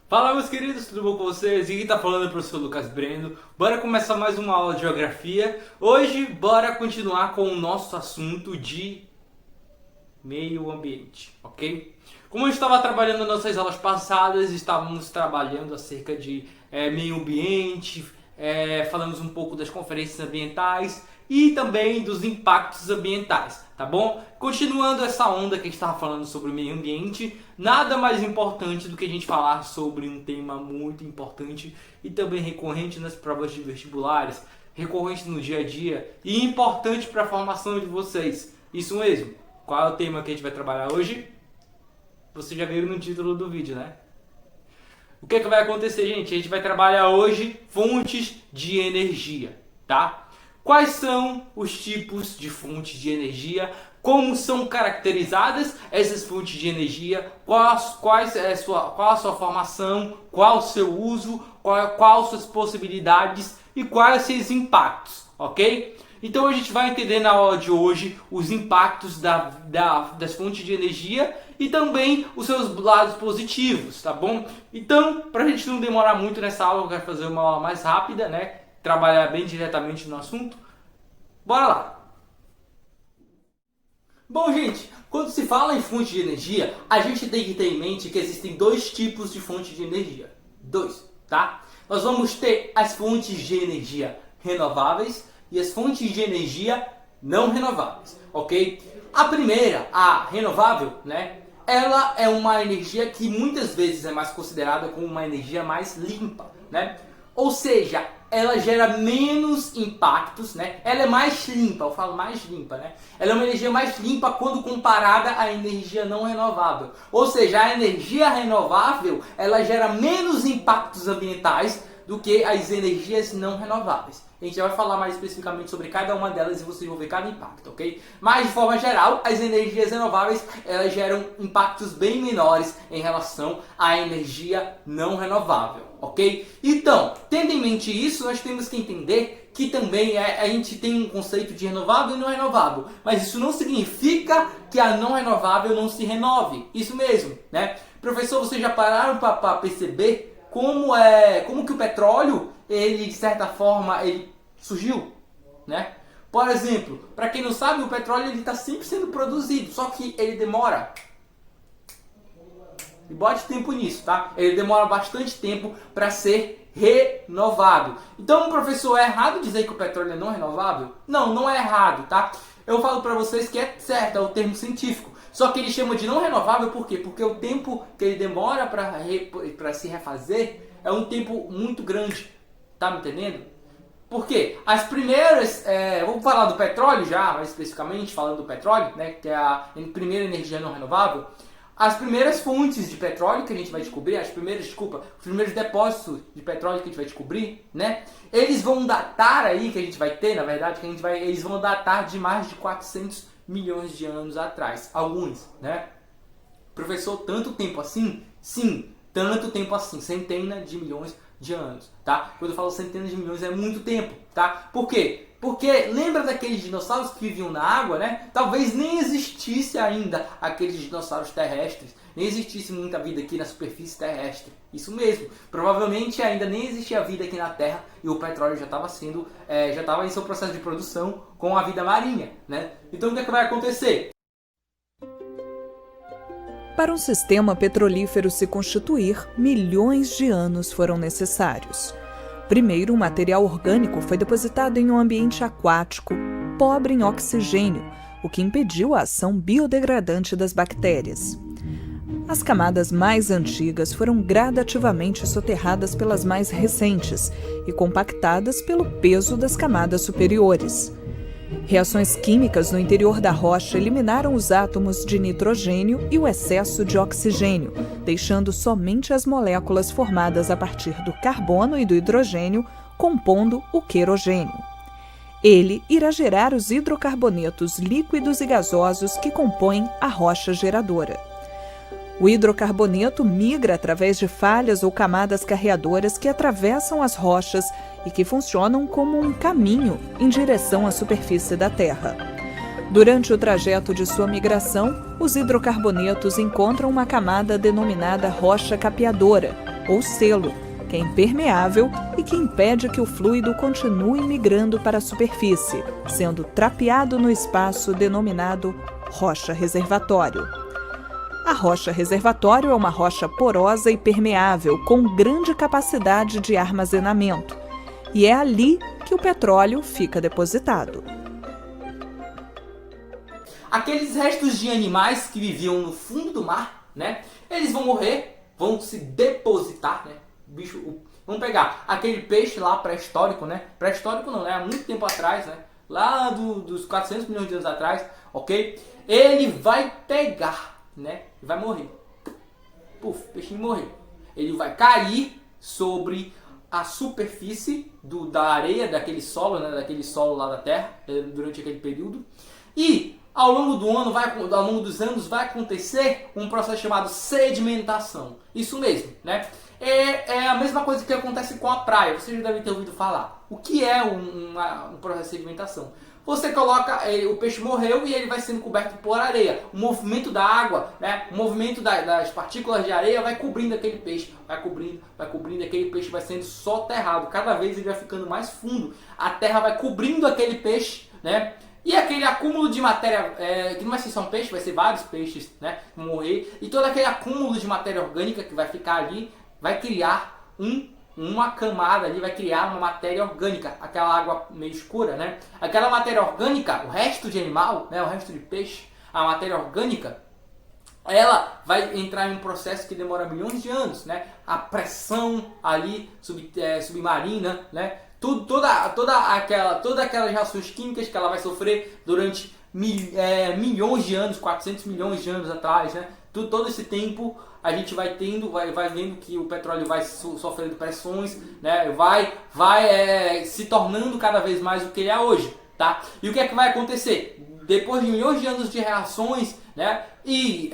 Fala, meus queridos, tudo bom com vocês? E quem tá falando é o professor Lucas Brendo. Bora começar mais uma aula de geografia. Hoje, bora continuar com o nosso assunto de meio ambiente, ok? Como eu estava trabalhando nas nossas aulas passadas, estávamos trabalhando acerca de meio ambiente, falamos um pouco das conferências ambientais e também dos impactos ambientais, tá bom? Continuando essa onda que a gente estava falando sobre o meio ambiente, nada mais importante do que a gente falar sobre um tema muito importante e também recorrente nas provas de vestibulares, recorrente no dia a dia e importante para a formação de vocês. Isso mesmo. Qual é o tema que a gente vai trabalhar hoje? Você já viu no título do vídeo, né? O que vai acontecer, gente? A gente vai trabalhar hoje fontes de energia, tá? Quais são os tipos de fontes de energia? Como são caracterizadas essas fontes de energia? Qual a sua formação? Qual o seu uso? Quais suas possibilidades? E quais seus impactos, ok? Então a gente vai entender na aula de hoje os impactos das fontes de energia e também os seus lados positivos, tá bom? Então, para a gente não demorar muito nessa aula, eu quero fazer uma aula mais rápida, né? Trabalhar bem diretamente no assunto. Bora lá! Bom, gente, quando se fala em fonte de energia, a gente tem que ter em mente que existem dois tipos de fonte de energia. Dois, tá? Nós vamos ter as fontes de energia renováveis e as fontes de energia não renováveis, ok? A primeira, a renovável, né? Ela é uma energia que muitas vezes é mais considerada como uma energia mais limpa, né? Ou seja, ela gera menos impactos, né? Ela é mais limpa, eu falo mais limpa, né? Ela é uma energia mais limpa quando comparada à energia não renovável. Ou seja, a energia renovável, ela gera menos impactos ambientais do que as energias não renováveis. A gente vai falar mais especificamente sobre cada uma delas e vocês vão ver cada impacto, ok? Mas, de forma geral, as energias renováveis, elas geram impactos bem menores em relação à energia não renovável, ok? Então, tendo em mente isso, nós temos que entender que também a gente tem um conceito de renovável e não renovável. Mas isso não significa que a não renovável não se renove. Isso mesmo, né? Professor, vocês já pararam para perceber como que o petróleo, ele de certa forma, ele surgiu, né? Por exemplo, para quem não sabe, o petróleo ele está sempre sendo produzido, só que ele demora. E bote tempo nisso, tá? Ele demora bastante tempo para ser renovado. Então, professor, é errado dizer que o petróleo é não renovável? Não, não é errado, tá? Eu falo para vocês que é certo, é o termo científico. Só que ele chama de não renovável por quê? Porque o tempo que ele demora para se refazer é um tempo muito grande. Tá me entendendo? Por quê? As primeiras... vamos falar do petróleo já, mais especificamente, falando do petróleo, né? Que é a primeira energia não renovável. As primeiras fontes de petróleo que a gente vai descobrir, os primeiros depósitos de petróleo que a gente vai descobrir, né? Eles vão datar aí, que a gente vai ter, na verdade, eles vão datar de mais de 400 milhões de anos atrás. Alguns, né? Professor, tanto tempo assim? Sim, tanto tempo assim. Centenas de milhões de anos, tá? Quando eu falo centenas de milhões é muito tempo, tá? Por quê? Porque lembra daqueles dinossauros que viviam na água, né? Talvez nem existisse ainda aqueles dinossauros terrestres, nem existisse muita vida aqui na superfície terrestre. Isso mesmo. Provavelmente ainda nem existia vida aqui na Terra e o petróleo já estava em seu processo de produção com a vida marinha, né? Então o que é que vai acontecer? Para um sistema petrolífero se constituir, milhões de anos foram necessários. Primeiro, o material orgânico foi depositado em um ambiente aquático, pobre em oxigênio, o que impediu a ação biodegradante das bactérias. As camadas mais antigas foram gradativamente soterradas pelas mais recentes e compactadas pelo peso das camadas superiores. Reações químicas no interior da rocha eliminaram os átomos de nitrogênio e o excesso de oxigênio, deixando somente as moléculas formadas a partir do carbono e do hidrogênio, compondo o querogênio. Ele irá gerar os hidrocarbonetos líquidos e gasosos que compõem a rocha geradora. O hidrocarboneto migra através de falhas ou camadas carreadoras que atravessam as rochas e que funcionam como um caminho em direção à superfície da Terra. Durante o trajeto de sua migração, os hidrocarbonetos encontram uma camada denominada rocha capeadora, ou selo, que é impermeável e que impede que o fluido continue migrando para a superfície, sendo trapeado no espaço denominado rocha reservatório. A rocha reservatório é uma rocha porosa e permeável, com grande capacidade de armazenamento, e é ali que o petróleo fica depositado. Aqueles restos de animais que viviam no fundo do mar, né? Eles vão morrer, vão se depositar, né? Vamos pegar aquele peixe lá pré-histórico, né? Pré-histórico não, né? Há muito tempo atrás, né? Lá dos 400 milhões de anos atrás, ok? Ele vai pegar, né? E vai morrer. Puf, o peixinho morreu. Ele vai cair sobre a superfície da areia, daquele solo, né? Daquele solo lá da Terra, durante aquele período. E ao longo ao longo dos anos vai acontecer um processo chamado sedimentação. Isso mesmo, né? É a mesma coisa que acontece com a praia. Você já deve ter ouvido falar. O que é um processo de sedimentação? Você coloca, o peixe morreu e ele vai sendo coberto por areia. O movimento da água, né? O movimento das partículas de areia vai cobrindo aquele peixe. Vai cobrindo, aquele peixe vai sendo soterrado. Cada vez ele vai ficando mais fundo. A terra vai cobrindo aquele peixe, né? E aquele acúmulo de matéria, que não vai ser só um peixe, vai ser vários peixes, né? Que vão morrer. E todo aquele acúmulo de matéria orgânica que vai ficar ali, vai criar uma camada ali, vai criar uma matéria orgânica, aquela água meio escura, né? Aquela matéria orgânica, o resto de animal, né? O resto de peixe, a matéria orgânica, ela vai entrar em um processo que demora milhões de anos, né? A pressão ali submarina, né? Todas aquelas reações químicas que ela vai sofrer durante milhões de anos, 400 milhões de anos atrás, né? Todo esse tempo a gente vai vendo que o petróleo vai sofrendo pressões, né? vai se tornando cada vez mais o que ele é hoje, tá? E o que é que vai acontecer? Depois de milhões de anos de reações, né? E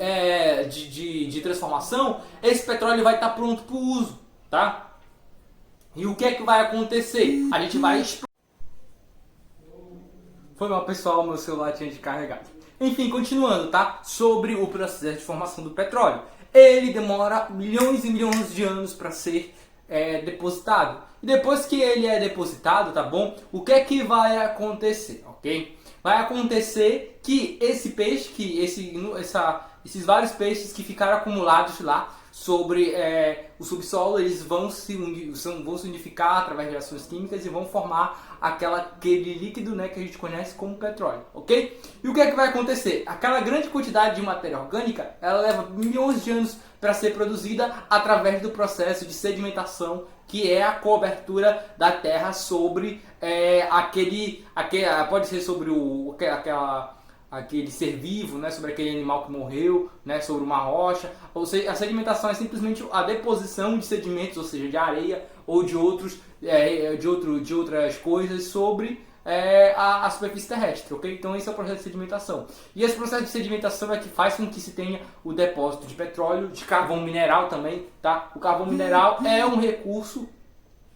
de transformação, esse petróleo vai estar pronto para o uso, tá? E o que é que vai acontecer? A gente vai... Foi mal, pessoal, meu celular tinha descarregado. Enfim, continuando, tá? Sobre o processo de formação do petróleo. Ele demora milhões e milhões de anos para ser depositado. E depois que ele é depositado, tá bom? O que é que vai acontecer, ok? Vai acontecer que esse peixe, esses vários peixes que ficaram acumulados lá sobre o subsolo, eles vão se unificar através de reações químicas e vão formar aquele líquido, né, que a gente conhece como petróleo, ok? E o que é que vai acontecer? Aquela grande quantidade de matéria orgânica, ela leva milhões de anos para ser produzida através do processo de sedimentação, que é a cobertura da terra sobre pode ser sobre aquele ser vivo, né, sobre aquele animal que morreu, né, sobre uma rocha. Ou seja, a sedimentação é simplesmente a deposição de sedimentos, ou seja, de areia ou de outras coisas sobre a superfície terrestre, ok? Então esse é o processo de sedimentação. E esse processo de sedimentação é que faz com que se tenha o depósito de petróleo, de carvão mineral também, tá? O carvão mineral é um recurso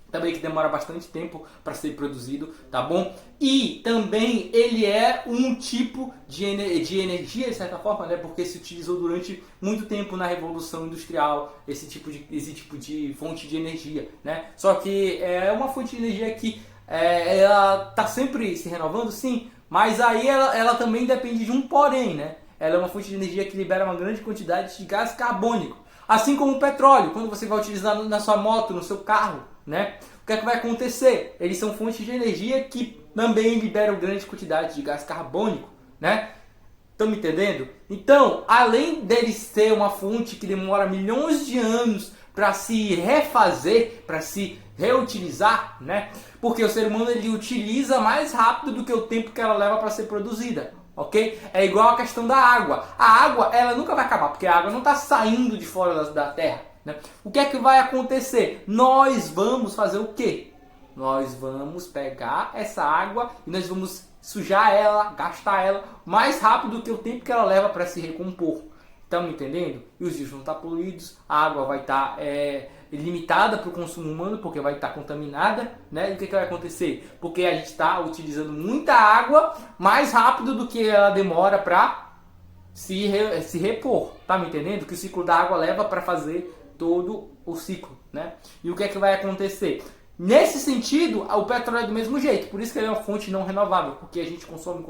também que demora bastante tempo para ser produzido, tá bom? E também ele é um tipo de energia, de certa forma, né? Porque se utilizou durante muito tempo na Revolução Industrial esse tipo de fonte de energia, né? Só que é uma fonte de energia que ela está sempre se renovando, sim, mas aí ela também depende de um porém, né? Ela é uma fonte de energia que libera uma grande quantidade de gás carbônico, assim como o petróleo, quando você vai utilizar na sua moto, no seu carro, né? O que é que vai acontecer? Eles são fontes de energia que também liberam grande quantidade de gás carbônico, né? Estão me entendendo? Então, além dele ser uma fonte que demora milhões de anos para se refazer, para se reutilizar, né? Porque o ser humano ele utiliza mais rápido do que o tempo que ela leva para ser produzida, ok? É igual a questão da água. A água, ela nunca vai acabar, porque a água não está saindo de fora da terra, né? O que é que vai acontecer? Nós vamos fazer o quê? Nós vamos pegar essa água e nós vamos sujar ela, gastar ela mais rápido do que o tempo que ela leva para se recompor. Estão me entendendo? E os rios vão estar poluídos, a água vai estar limitada para o consumo humano, porque vai estar contaminada, né? E o que vai acontecer? Porque a gente está utilizando muita água mais rápido do que ela demora para se repor, tá me entendendo? Que o ciclo da água leva para fazer todo o ciclo, né? E o que vai acontecer? Nesse sentido, o petróleo é do mesmo jeito, por isso que ele é uma fonte não renovável, porque a gente consome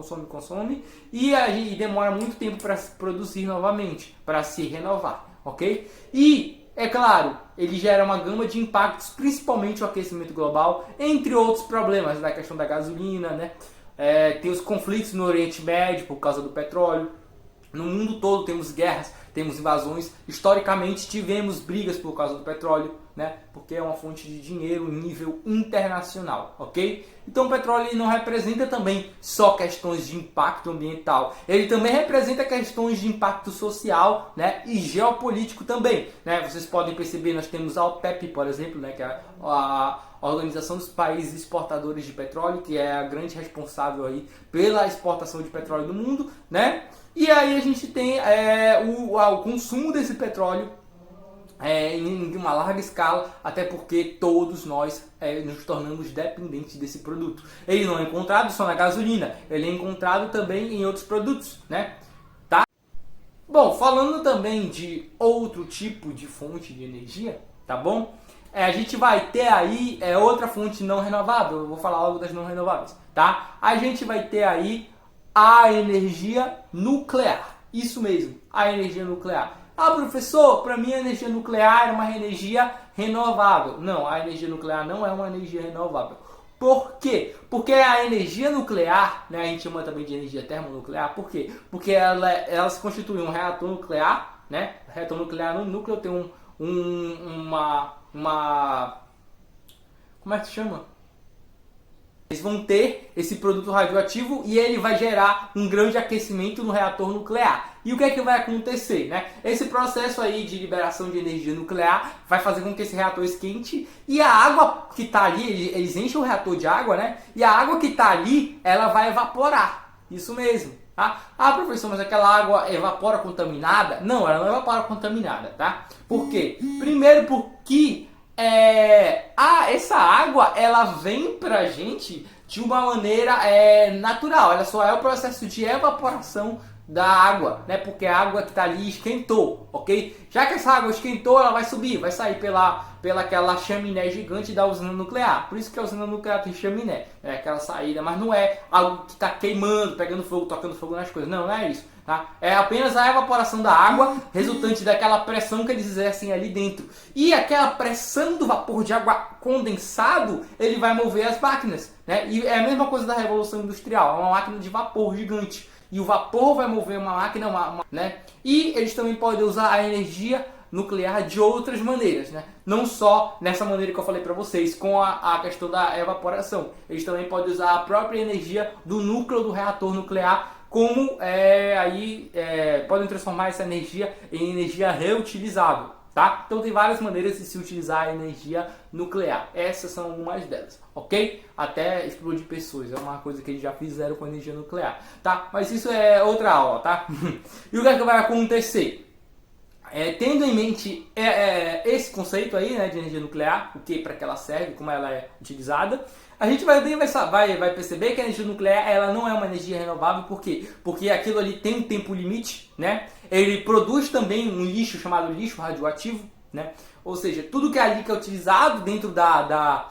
e demora muito tempo para se produzir novamente, para se renovar, ok? E, é claro, ele gera uma gama de impactos, principalmente o aquecimento global, entre outros problemas, da questão da gasolina, né? Tem os conflitos no Oriente Médio por causa do petróleo. No mundo todo temos guerras, temos invasões. Historicamente tivemos brigas por causa do petróleo, né? Porque é uma fonte de dinheiro em nível internacional, ok? Então o petróleo não representa também só questões de impacto ambiental. Ele também representa questões de impacto social, né? E geopolítico também, né? Vocês podem perceber, nós temos a OPEP, por exemplo, né? Que é a Organização dos Países Exportadores de Petróleo, que é a grande responsável aí pela exportação de petróleo do mundo, né? E aí a gente tem o consumo desse petróleo em uma larga escala, até porque todos nós nos tornamos dependentes desse produto. Ele não é encontrado só na gasolina, ele é encontrado também em outros produtos, né? Tá? Bom, falando também de outro tipo de fonte de energia, tá bom? A gente vai ter aí outra fonte não renovável, eu vou falar algo das não renováveis, tá? A gente vai ter aí a energia nuclear. Isso mesmo, a energia nuclear. Ah, professor, para mim a energia nuclear é uma energia renovável. Não, a energia nuclear não é uma energia renovável. Por quê? Porque a energia nuclear, né, a gente chama também de energia termonuclear, por quê? Porque ela se constitui um reator nuclear, né? O reator nuclear no núcleo tem uma como é que se chama? Eles vão ter esse produto radioativo e ele vai gerar um grande aquecimento no reator nuclear. E o que é que vai acontecer, né? Esse processo aí de liberação de energia nuclear vai fazer com que esse reator esquente e a água que está ali, eles enchem o reator de água, né? E a água que está ali, ela vai evaporar. Isso mesmo, tá? Ah, professor, mas aquela água evapora contaminada? Não, ela não evapora contaminada, tá? Por quê? Primeiro porque essa água ela vem pra gente de uma maneira natural, ela só é o processo de evaporação da água, né? Porque a água que está ali esquentou, ok? Já que essa água esquentou, ela vai subir, vai sair pela aquela chaminé gigante da usina nuclear. Por isso que a usina nuclear tem chaminé, aquela saída, mas não é algo que está queimando, pegando fogo, tocando fogo nas coisas. Não é isso, tá? É apenas a evaporação da água resultante daquela pressão que eles exercem ali dentro. E aquela pressão do vapor de água condensado, ele vai mover as máquinas, né? E é a mesma coisa da Revolução Industrial, é uma máquina de vapor gigante. E o vapor vai mover uma máquina, né? E eles também podem usar a energia nuclear de outras maneiras, né? Não só nessa maneira que eu falei para vocês, com a questão da evaporação. Eles também podem usar a própria energia do núcleo do reator nuclear, como podem transformar essa energia em energia reutilizável, tá? Então tem várias maneiras de se utilizar a energia nuclear. Essas são algumas delas, ok? Até explodir pessoas, é uma coisa que eles já fizeram com a energia nuclear, tá? Mas isso é outra aula, tá? E o que é que vai acontecer? Tendo em mente esse conceito aí, né, de energia nuclear, o que, para que ela serve, como ela é utilizada, a gente vai perceber que a energia nuclear ela não é uma energia renovável. Por quê? Porque aquilo ali tem um tempo limite, né? Ele produz também um lixo chamado lixo radioativo, né? Ou seja, tudo que é ali que é utilizado dentro da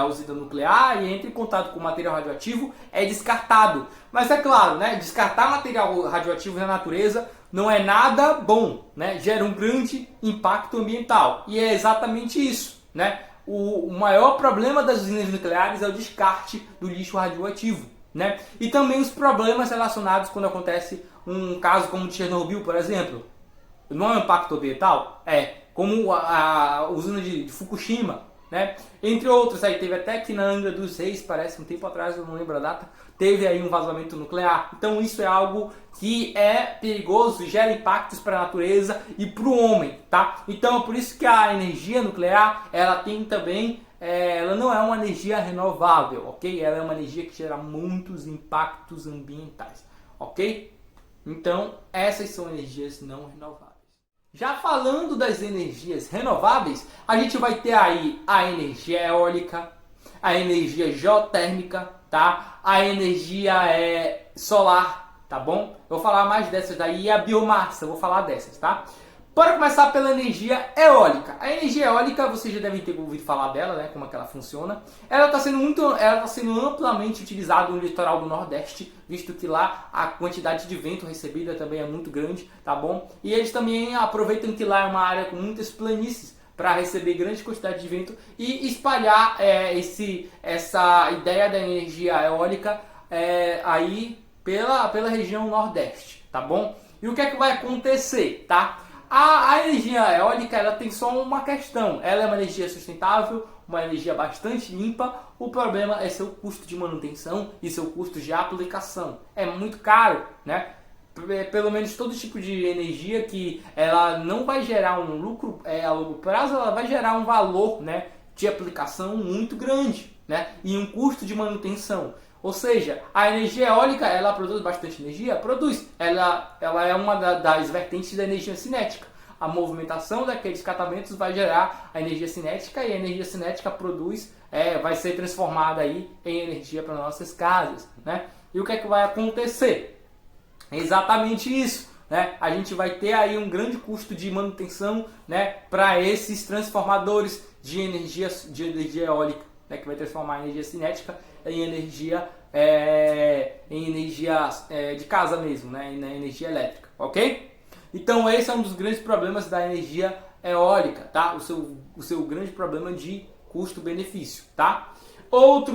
usina nuclear e entra em contato com material radioativo é descartado. Mas é claro, né? Descartar material radioativo na natureza não é nada bom, né? Gera um grande impacto ambiental. E é exatamente isso, né? O maior problema das usinas nucleares é o descarte do lixo radioativo, né? E também os problemas relacionados quando acontece um caso como o de Chernobyl, por exemplo. Não é um impacto ambiental? Como a usina de Fukushima, né? Entre outros, aí teve até que na Angra dos Reis, parece um tempo atrás, eu não lembro a data, teve aí um vazamento nuclear. Então isso é algo que é perigoso e gera impactos para a natureza e para o homem, tá? Então é por isso que a energia nuclear, ela tem também, ela não é uma energia renovável, ok? Ela é uma energia que gera muitos impactos ambientais, ok? Então essas são energias não renováveis. Já falando das energias renováveis, a gente vai ter aí a energia eólica, a energia geotérmica, tá? A energia solar, tá bom? Eu vou falar mais dessas daí e a biomassa, eu vou falar dessas, tá? Bora começar pela energia eólica. A energia eólica, vocês já devem ter ouvido falar dela, né? Como é que ela funciona. Ela está sendo amplamente utilizada no litoral do Nordeste, visto que lá a quantidade de vento recebida também é muito grande, tá bom? E eles também aproveitam que lá é uma área com muitas planícies para receber grande quantidade de vento e espalhar essa ideia da energia eólica aí pela região Nordeste, tá bom? E o que é que vai acontecer, tá? A energia eólica, ela tem só uma questão. Ela é uma energia sustentável, uma energia bastante limpa. O problema é seu custo de manutenção e seu custo de aplicação. É muito caro, né? Pelo menos todo tipo de energia que ela não vai gerar um lucro a longo prazo, ela vai gerar um valor, né, de aplicação muito grande, né? E um custo de manutenção. Ou seja, a energia eólica, ela produz bastante energia? Produz. Ela é uma das vertentes da energia cinética. A movimentação daqueles catamentos vai gerar a energia cinética e a energia cinética vai ser transformada aí em energia para nossas casas, né? E o que é que vai acontecer? É exatamente isso, né? A gente vai ter aí um grande custo de manutenção, né, para esses transformadores de energia eólica, né, que vai transformar a energia cinética em energia de casa mesmo, né, na energia elétrica, ok? Então esse é um dos grandes problemas da energia eólica, tá? O seu grande problema de custo-benefício, tá? Outra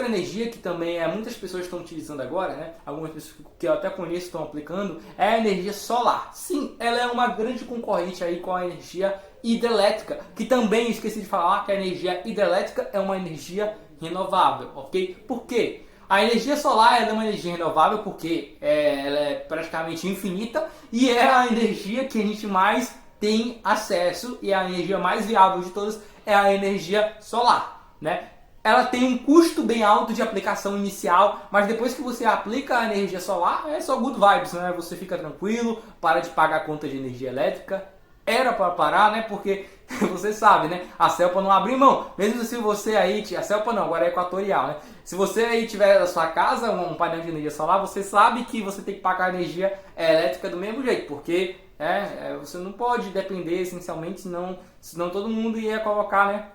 energia que também muitas pessoas estão utilizando agora, né? Algumas pessoas que eu até conheço estão aplicando, é a energia solar. Sim, ela é uma grande concorrente aí com a energia hidrelétrica, que também esqueci de falar que a energia hidrelétrica é uma energia renovável, ok? Por quê? A energia solar é uma energia renovável porque ela é praticamente infinita e é a energia que a gente mais tem acesso e a energia mais viável de todas é a energia solar, né? Ela tem um custo bem alto de aplicação inicial, mas depois que você aplica a energia solar, é só good vibes, né? Você fica tranquilo, para de pagar a conta de energia elétrica. Era para parar, né? Porque você sabe, né? A CELPA não abre mão. Mesmo se você aí... A CELPA não, agora é Equatorial, né? Se você aí tiver na sua casa um painel de energia solar, você sabe que você tem que pagar a energia elétrica do mesmo jeito. Porque você não pode depender essencialmente, senão todo mundo ia colocar, né,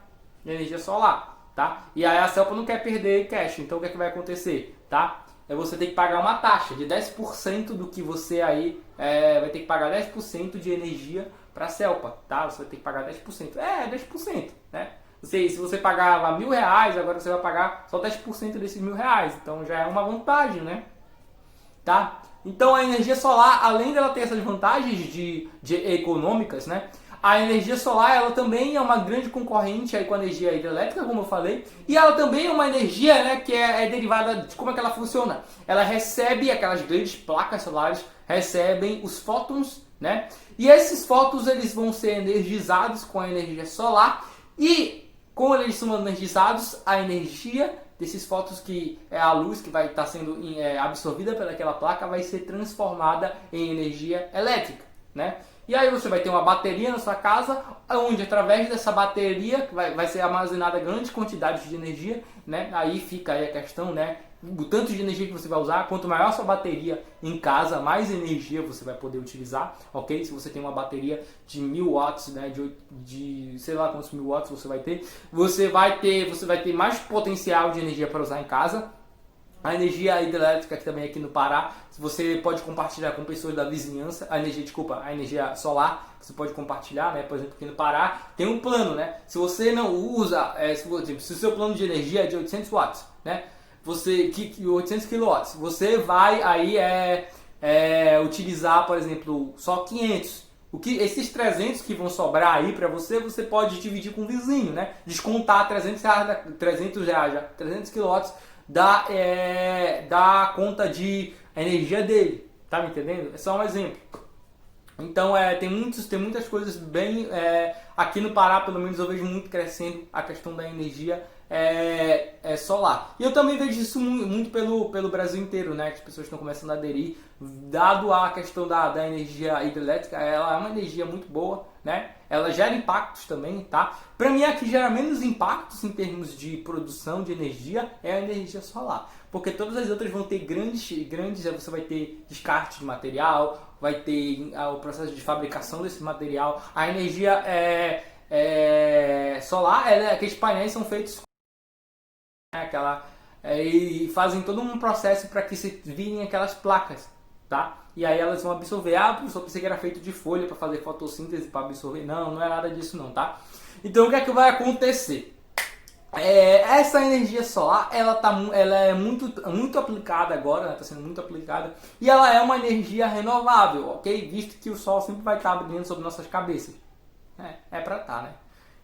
energia solar. Tá? E aí a CELPA não quer perder cash, então o que é que vai acontecer? Tá? Você tem que pagar uma taxa de 10% do que você aí vai ter que pagar 10% de energia para a CELPA, tá? Você vai ter que pagar 10%. 10%, né? Se você pagava R$1.000, agora você vai pagar só 10% desses R$1.000, então já é uma vantagem, né? Tá? Então a energia solar, além dela ter essas vantagens de econômicas, né? A energia solar, ela também é uma grande concorrente aí com a energia hidrelétrica, como eu falei, e ela também é uma energia, né, que é derivada de como é que ela funciona. Ela recebe aquelas grandes placas solares, recebem os fótons, né, e esses fótons eles vão ser energizados com a energia solar e, como eles são energizados, a energia desses fótons, que é a luz que vai estar sendo absorvida pelaquela placa, vai ser transformada em energia elétrica, né? E aí você vai ter uma bateria na sua casa, onde através dessa bateria vai ser armazenada grande quantidade de energia, né? Aí fica aí a questão, né? O tanto de energia que você vai usar, quanto maior a sua bateria em casa, mais energia você vai poder utilizar, ok? Se você tem uma bateria de 1.000 watts, né? De sei lá quantos 1.000 watts você vai ter mais potencial de energia para usar em casa. A energia hidrelétrica, que também aqui no Pará, você pode compartilhar com pessoas da vizinhança. A energia solar, você pode compartilhar, né? Por exemplo, aqui no Pará tem um plano, né? Se você não usa, se o seu plano de energia é de 800 watts, né? 800 kW, você vai aí utilizar, por exemplo, só 500. Esses 300 que vão sobrar aí para você pode dividir com o vizinho, né? Descontar 300 kW da conta de energia dele, tá me entendendo? É só um exemplo. Então tem muitas coisas bem aqui no Pará, pelo menos eu vejo muito crescendo a questão da energia solar. E eu também vejo isso muito pelo Brasil inteiro, né? Que as pessoas estão começando a aderir, dado a questão da energia hidrelétrica. Ela é uma energia muito boa, né? Ela gera impactos também, tá? Para mim, a que gera menos impactos em termos de produção de energia é a energia solar. Porque todas as outras vão ter grandes, você vai ter descarte de material, vai ter o processo de fabricação desse material. A energia solar, aqueles painéis são feitos e fazem todo um processo para que se virem aquelas placas, tá? E aí elas vão absorver. Professor, pensei que era feito de folha para fazer fotossíntese para absorver. Não é nada disso não, tá? Então o que é que vai acontecer? Essa energia solar, ela é muito aplicada agora, está sendo muito aplicada, e ela é uma energia renovável, ok? Visto que o sol sempre vai estar brilhando sobre nossas cabeças. É para estar, né?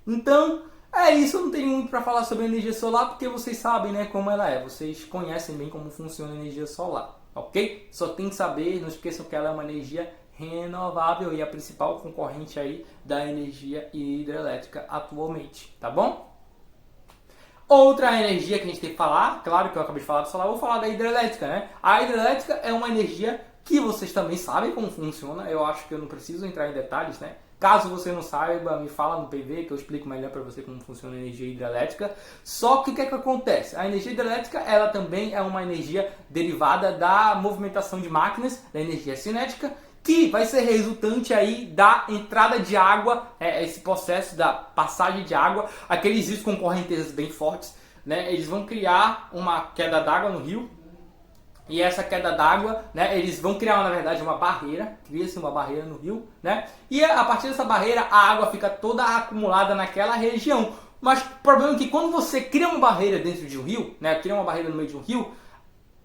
Então, é isso, eu não tenho muito para falar sobre energia solar, porque vocês sabem, né, como ela é. Vocês conhecem bem como funciona a energia solar, ok? Só tem que saber, não esqueçam que ela é uma energia renovável e a principal concorrente aí da energia hidrelétrica atualmente, tá bom? Outra energia que a gente tem que falar, claro que eu acabei de falar do solar, eu vou falar da hidrelétrica, né? A hidrelétrica é uma energia que vocês também sabem como funciona, eu acho que eu não preciso entrar em detalhes, né? Caso você não saiba, me fala no PV que eu explico melhor para você como funciona a energia hidrelétrica. Só que o que é que acontece? A energia hidrelétrica, ela também é uma energia derivada da movimentação de máquinas, da energia cinética, que vai ser resultante aí da entrada de água, esse processo da passagem de água, aqueles rios com correntezas bem fortes, né? Eles vão criar uma queda d'água no rio, e essa queda d'água, né, eles vão criar, na verdade, uma barreira, cria-se uma barreira no rio, né? E a partir dessa barreira, a água fica toda acumulada naquela região. Mas o problema é que quando você cria uma barreira dentro de um rio, né, cria uma barreira no meio de um rio,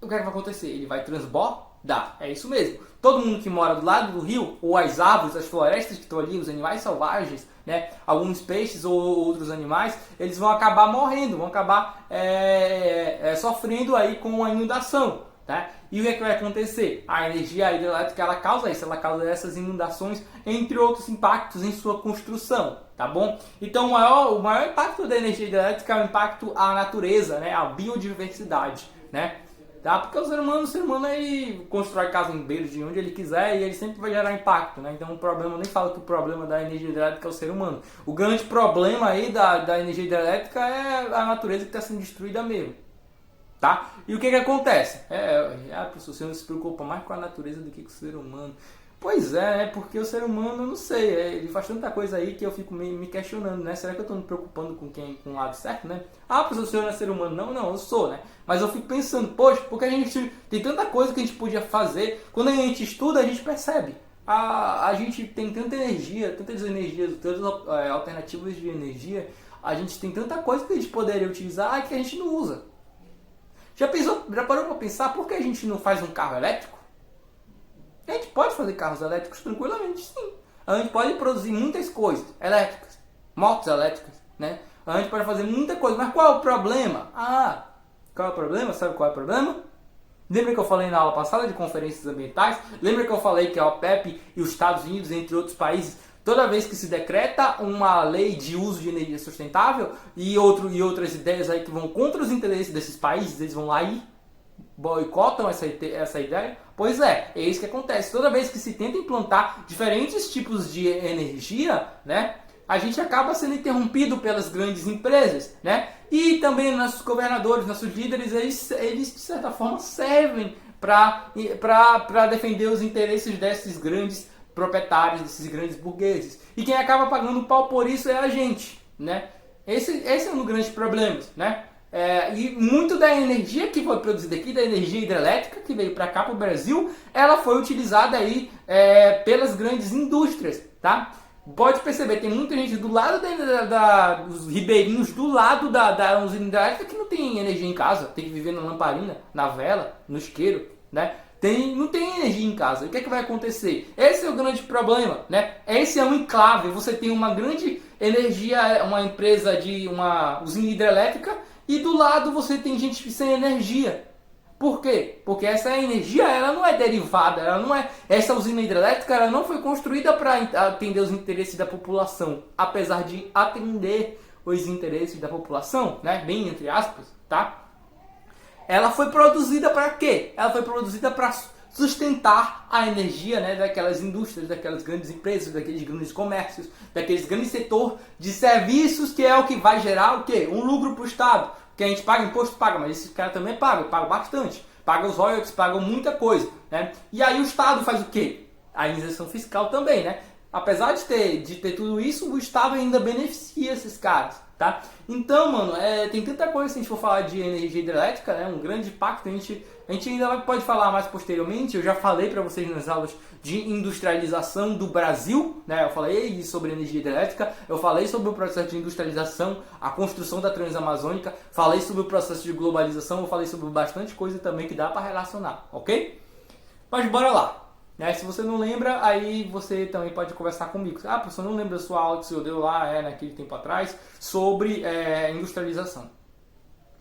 o que é que vai acontecer? Ele vai transbordar, é isso mesmo. Todo mundo que mora do lado do rio, ou as árvores, as florestas que estão ali, os animais selvagens, né, alguns peixes ou outros animais, eles vão acabar morrendo, vão acabar sofrendo aí com a inundação. Tá? E o que é que vai acontecer? A energia hidrelétrica ela causa isso, ela causa essas inundações, entre outros impactos em sua construção, tá bom? Então o maior impacto da energia hidrelétrica é o impacto à natureza, né? À biodiversidade, né? Tá? Porque o ser humano ele constrói casa em beiros de onde ele quiser e ele sempre vai gerar impacto, né? Então o problema, eu nem falo que o problema da energia hidrelétrica é o ser humano. O grande problema aí da energia hidrelétrica é a natureza que está sendo destruída mesmo. Tá? E o que acontece? Professor, você não se preocupa mais com a natureza do que com o ser humano. Pois é, porque o ser humano, eu não sei, ele faz tanta coisa aí que eu fico me questionando, né? Será que eu estou me preocupando com o lado certo, né? Professor, o senhor não é ser humano. Não, eu sou, né? Mas eu fico pensando, poxa, porque a gente tem tanta coisa que a gente podia fazer. Quando a gente estuda, a gente percebe. A gente tem tanta energia, tantas energias, tantas alternativas de energia. A gente tem tanta coisa que a gente poderia utilizar que a gente não usa. Já parou para pensar por que a gente não faz um carro elétrico? A gente pode fazer carros elétricos tranquilamente, sim. A gente pode produzir muitas coisas elétricas, motos elétricas, né? A gente pode fazer muita coisa, mas qual é o problema? Qual é o problema? Sabe qual é o problema? Lembra que eu falei na aula passada de conferências ambientais? Lembra que eu falei que a OPEP e os Estados Unidos, entre outros países, toda vez que se decreta uma lei de uso de energia sustentável e outras ideias aí que vão contra os interesses desses países, eles vão lá e boicotam essa ideia? Pois é isso que acontece. Toda vez que se tenta implantar diferentes tipos de energia, né, a gente acaba sendo interrompido pelas grandes empresas, né? E também nossos governadores, nossos líderes, eles de certa forma servem para defender os interesses desses grandes proprietários, desses grandes burgueses. E quem acaba pagando o pau por isso é a gente, né? Esse é um dos grandes problemas, né? E muito da energia que foi produzida aqui, da energia hidrelétrica que veio para cá, para o Brasil, ela foi utilizada aí pelas grandes indústrias, tá? Pode perceber, tem muita gente do lado dos ribeirinhos, do lado da usina hidrelétrica que não tem energia em casa, tem que viver na lamparina, na vela, no isqueiro, né? Não tem energia em casa. O que é que vai acontecer? Esse é o grande problema, né? Esse é um enclave. Você tem uma grande energia, uma empresa de uma usina hidrelétrica e do lado você tem gente sem energia. Por quê? Porque essa energia ela não é derivada, essa usina hidrelétrica ela não foi construída para atender os interesses da população, apesar de atender os interesses da população, né? Bem entre aspas, tá? Ela foi produzida para quê? Ela foi produzida para sustentar a energia, né, daquelas indústrias, daquelas grandes empresas, daqueles grandes comércios, daqueles grandes setor de serviços, que é o que vai gerar o quê? Um lucro para o Estado. Que a gente paga imposto, paga, mas esses caras também pagam bastante. Pagam os royalties, pagam muita coisa, né? E aí o Estado faz o quê? A isenção fiscal também, né? Apesar de ter tudo isso, o Estado ainda beneficia esses caras, tá? Então, mano, tem tanta coisa se a gente for falar de energia hidrelétrica, né? Um grande impacto, a gente ainda pode falar mais posteriormente. Eu já falei para vocês nas aulas de industrialização do Brasil, né? Eu falei sobre energia hidrelétrica, eu falei sobre o processo de industrialização, a construção da Transamazônica, falei sobre o processo de globalização, eu falei sobre bastante coisa também que dá para relacionar, ok? Mas bora lá. Se você não lembra, aí você também pode conversar comigo. Ah, professor, não lembra da sua aula que você deu lá naquele tempo atrás sobre industrialização.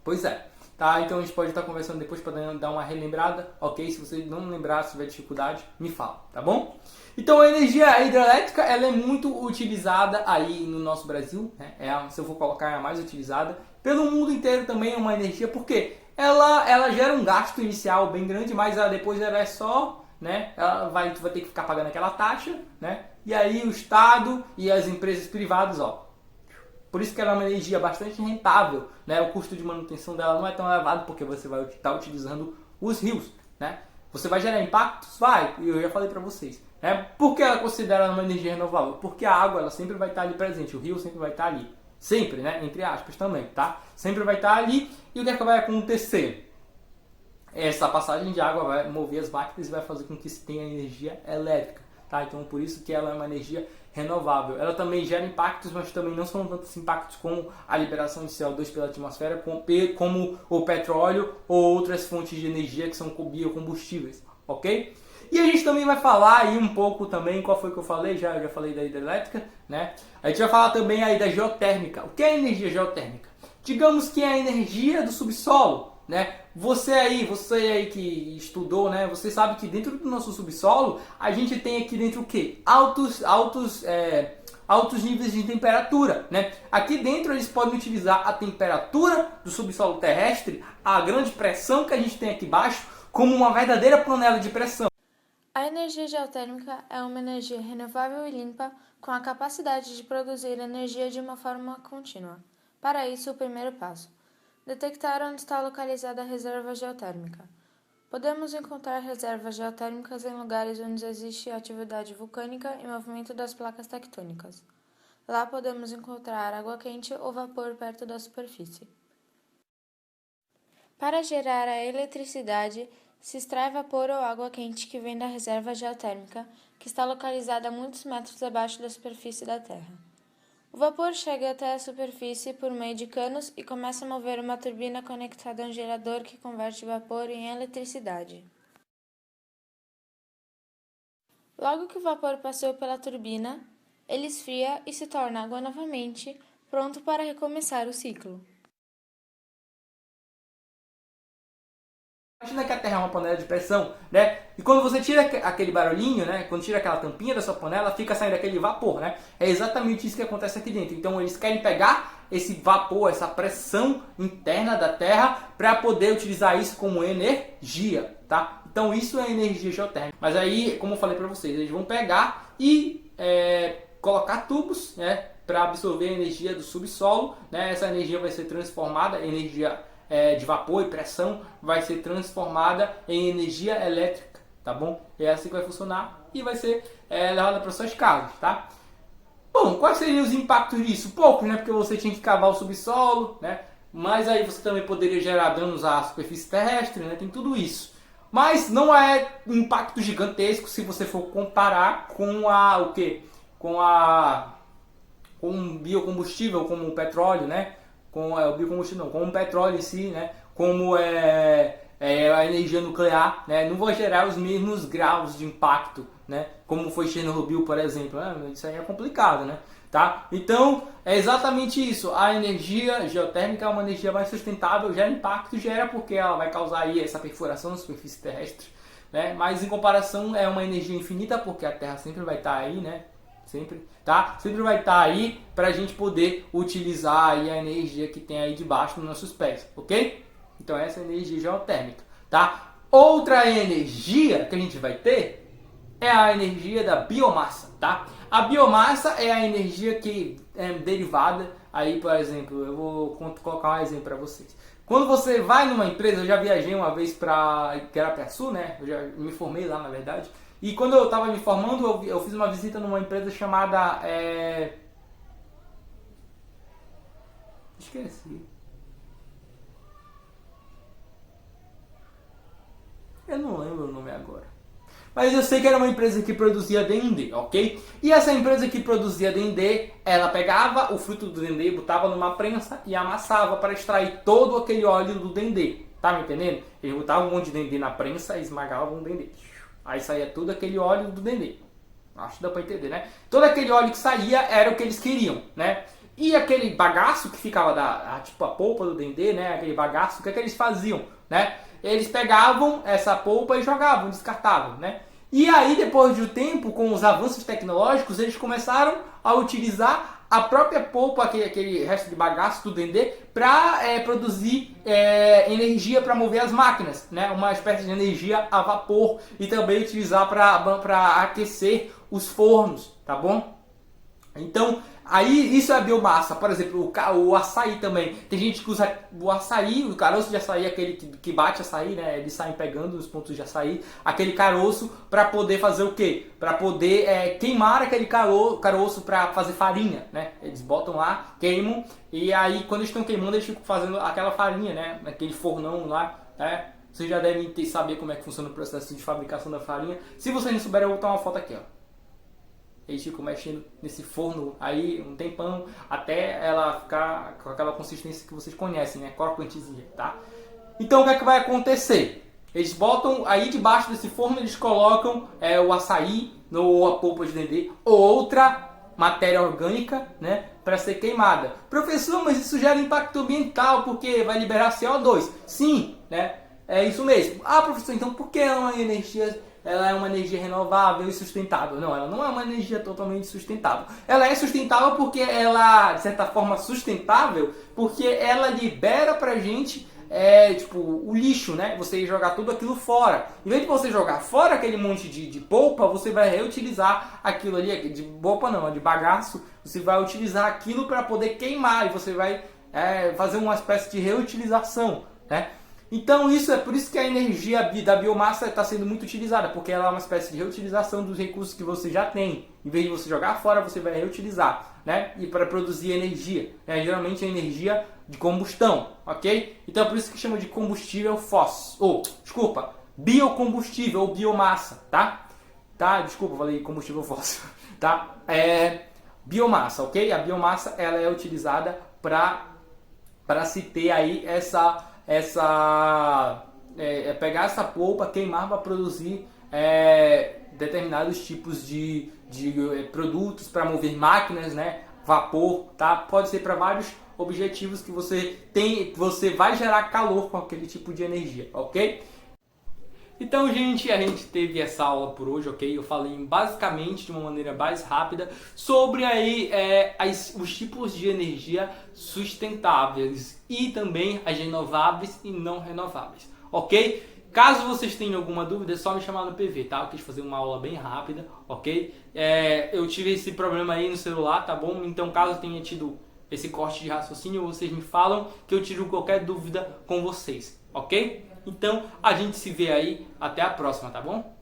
Pois é. Tá? Então a gente pode estar conversando depois para dar uma relembrada, ok? Se você não lembrar, se tiver dificuldade, me fala, tá bom? Então a energia hidrelétrica, ela é muito utilizada aí no nosso Brasil, né? Se eu for colocar, é a mais utilizada. Pelo mundo inteiro também é uma energia, porque ela gera um gasto inicial bem grande, mas depois ela é só... né? Ela vai ter que ficar pagando aquela taxa, né? E aí o Estado e as empresas privadas, ó. Por isso que ela é uma energia bastante rentável, né? O custo de manutenção dela não é tão elevado, porque você vai estar utilizando os rios, né? Você vai gerar impactos? Vai, eu já falei para vocês, né? Por que ela é considerada uma energia renovável? Porque a água, ela sempre vai estar ali presente, o rio sempre vai estar ali. Sempre, né? Entre aspas também, tá? Sempre vai estar ali. E o que é que vai acontecer? Essa passagem de água vai mover as máquinas e vai fazer com que se tenha energia elétrica, tá? Então por isso que ela é uma energia renovável. Ela também gera impactos, mas também não são tantos impactos como a liberação de CO2 pela atmosfera, como o petróleo ou outras fontes de energia que são biocombustíveis, ok? E a gente também vai falar aí um pouco também, qual foi que eu falei? Já falei da hidrelétrica, né? A gente vai falar também aí da geotérmica. O que é energia geotérmica? Digamos que é a energia do subsolo, né? Você aí que estudou, né? Você sabe que dentro do nosso subsolo a gente tem aqui dentro o quê? Altos níveis de temperatura, né? Aqui dentro eles podem utilizar a temperatura do subsolo terrestre, a grande pressão que a gente tem aqui embaixo, como uma verdadeira panela de pressão. A energia geotérmica é uma energia renovável e limpa com a capacidade de produzir energia de uma forma contínua. Para isso, o primeiro passo: detectar onde está localizada a reserva geotérmica. Podemos encontrar reservas geotérmicas em lugares onde existe atividade vulcânica e movimento das placas tectônicas. Lá podemos encontrar água quente ou vapor perto da superfície. Para gerar a eletricidade, se extrai vapor ou água quente que vem da reserva geotérmica, que está localizada a muitos metros abaixo da superfície da Terra. O vapor chega até a superfície por meio de canos e começa a mover uma turbina conectada a um gerador que converte vapor em eletricidade. Logo que o vapor passou pela turbina, ele esfria e se torna água novamente, pronto para recomeçar o ciclo. Imagina que a Terra é uma panela de pressão, né? E quando você tira aquele barulhinho, né? Quando tira aquela tampinha da sua panela, fica saindo aquele vapor, né? É exatamente isso que acontece aqui dentro. Então eles querem pegar esse vapor, essa pressão interna da Terra, para poder utilizar isso como energia, tá? Então isso é energia geotérmica. Mas aí, como eu falei para vocês, eles vão pegar e colocar tubos, né? Para absorver a energia do subsolo, né? Essa energia vai ser transformada em energia de vapor e pressão, vai ser transformada em energia elétrica, tá bom? É assim que vai funcionar e vai ser levada para suas casas, tá? Bom, quais seriam os impactos disso? Poucos, né? Porque você tinha que cavar o subsolo, né? Mas aí você também poderia gerar danos à superfície terrestre, né? Tem tudo isso. Mas não é um impacto gigantesco se você for comparar com com um biocombustível como o petróleo, né? Com o biocombustível, com o petróleo em si, né? Como a energia nuclear, né? Não vai gerar os mesmos graus de impacto, né? Como foi Chernobyl, por exemplo, né? Isso aí é complicado, né? Tá? Então, é exatamente isso. A energia geotérmica é uma energia mais sustentável, gera impacto, gera porque ela vai causar aí essa perfuração na superfície terrestre, né? Mas em comparação é uma energia infinita, porque a Terra sempre vai estar aí, né? Sempre, tá? Sempre vai estar aí para a gente poder utilizar aí a energia que tem aí debaixo dos nossos pés, ok? Então essa é a energia geotérmica, tá? Outra energia que a gente vai ter é a energia da biomassa, tá? A biomassa é a energia que é derivada aí, por exemplo, eu vou colocar um exemplo para vocês. Quando você vai numa empresa, eu já viajei uma vez para Carapiaçu, né? Eu já me formei lá, na verdade. E quando eu estava me formando, eu fiz uma visita numa empresa chamada... Esqueci. Eu não lembro o nome agora. Mas eu sei que era uma empresa que produzia D&D, ok? E essa empresa que produzia D&D, ela pegava o fruto do D&D, botava numa prensa e amassava para extrair todo aquele óleo do D&D. Tá me entendendo? Eles botavam um monte de D&D na prensa e esmagavam o D&D. Aí saía todo aquele óleo do D&D. Acho que dá pra entender, né? Todo aquele óleo que saía era o que eles queriam, né? E aquele bagaço que ficava tipo a polpa do D&D, né? Aquele bagaço, o que é que eles faziam, né? Eles pegavam essa polpa e jogavam, descartavam, né? E aí, depois de um tempo, com os avanços tecnológicos, eles começaram a utilizar a própria polpa, aquele resto de bagaço do D&D, para produzir energia para mover as máquinas, né? Uma espécie de energia a vapor, e também utilizar para aquecer os fornos, tá bom? Então, aí isso é a biomassa. Por exemplo, o açaí também. Tem gente que usa o açaí, o caroço de açaí, aquele que bate açaí, né? Eles saem pegando os pontos de açaí, aquele caroço para poder fazer o quê? Para poder queimar aquele caroço para fazer farinha, né? Eles botam lá, queimam, e aí quando eles estão queimando, eles ficam fazendo aquela farinha, né? Aquele fornão lá, né? Vocês já devem saber como é que funciona o processo de fabricação da farinha. Se vocês não souberem, eu vou botar uma foto aqui, ó. Eles ficam mexendo nesse forno aí um tempão, até ela ficar com aquela consistência que vocês conhecem, né? Crocantezinha, tá? Então o que é que vai acontecer? Eles botam aí debaixo desse forno, eles colocam o açaí, ou a polpa de D&D, ou outra matéria orgânica, né? Para ser queimada. Professor, mas isso gera impacto ambiental, porque vai liberar CO2. Sim, né? É isso mesmo. Ah, professor, então por que ela é uma energia renovável e sustentável? Não, ela não é uma energia totalmente sustentável. Ela é sustentável porque ela, de certa forma, sustentável, porque ela libera pra gente tipo, o lixo, né? Você jogar tudo aquilo fora. Em vez de você jogar fora aquele monte de polpa, você vai reutilizar aquilo ali, de polpa não, de bagaço, você vai utilizar aquilo para poder queimar, e você vai fazer uma espécie de reutilização, né? Então isso é por isso que a energia da biomassa está sendo muito utilizada, porque ela é uma espécie de reutilização dos recursos que você já tem. Em vez de você jogar fora, você vai reutilizar, né? E para produzir energia, geralmente é energia de combustão, ok? Então é por isso que chama de combustível fóssil, biocombustível ou biomassa, tá? Desculpa, falei combustível fóssil, tá? Biomassa, ok? A biomassa ela é utilizada para se ter aí pegar essa polpa, queimar para produzir determinados tipos de produtos para mover máquinas, né? Vapor, tá? Pode ser para vários objetivos que você tem, você vai gerar calor com aquele tipo de energia, ok? Então, gente, a gente teve essa aula por hoje, ok? Eu falei basicamente de uma maneira mais rápida sobre aí os tipos de energia sustentáveis e também as renováveis e não renováveis, ok? Caso vocês tenham alguma dúvida, é só me chamar no PV, tá? Eu quis fazer uma aula bem rápida, ok? Eu tive esse problema aí no celular, tá bom? Então, caso tenha tido esse corte de raciocínio, vocês me falam que eu tiro qualquer dúvida com vocês, ok? Então, a gente se vê aí. Até a próxima, tá bom?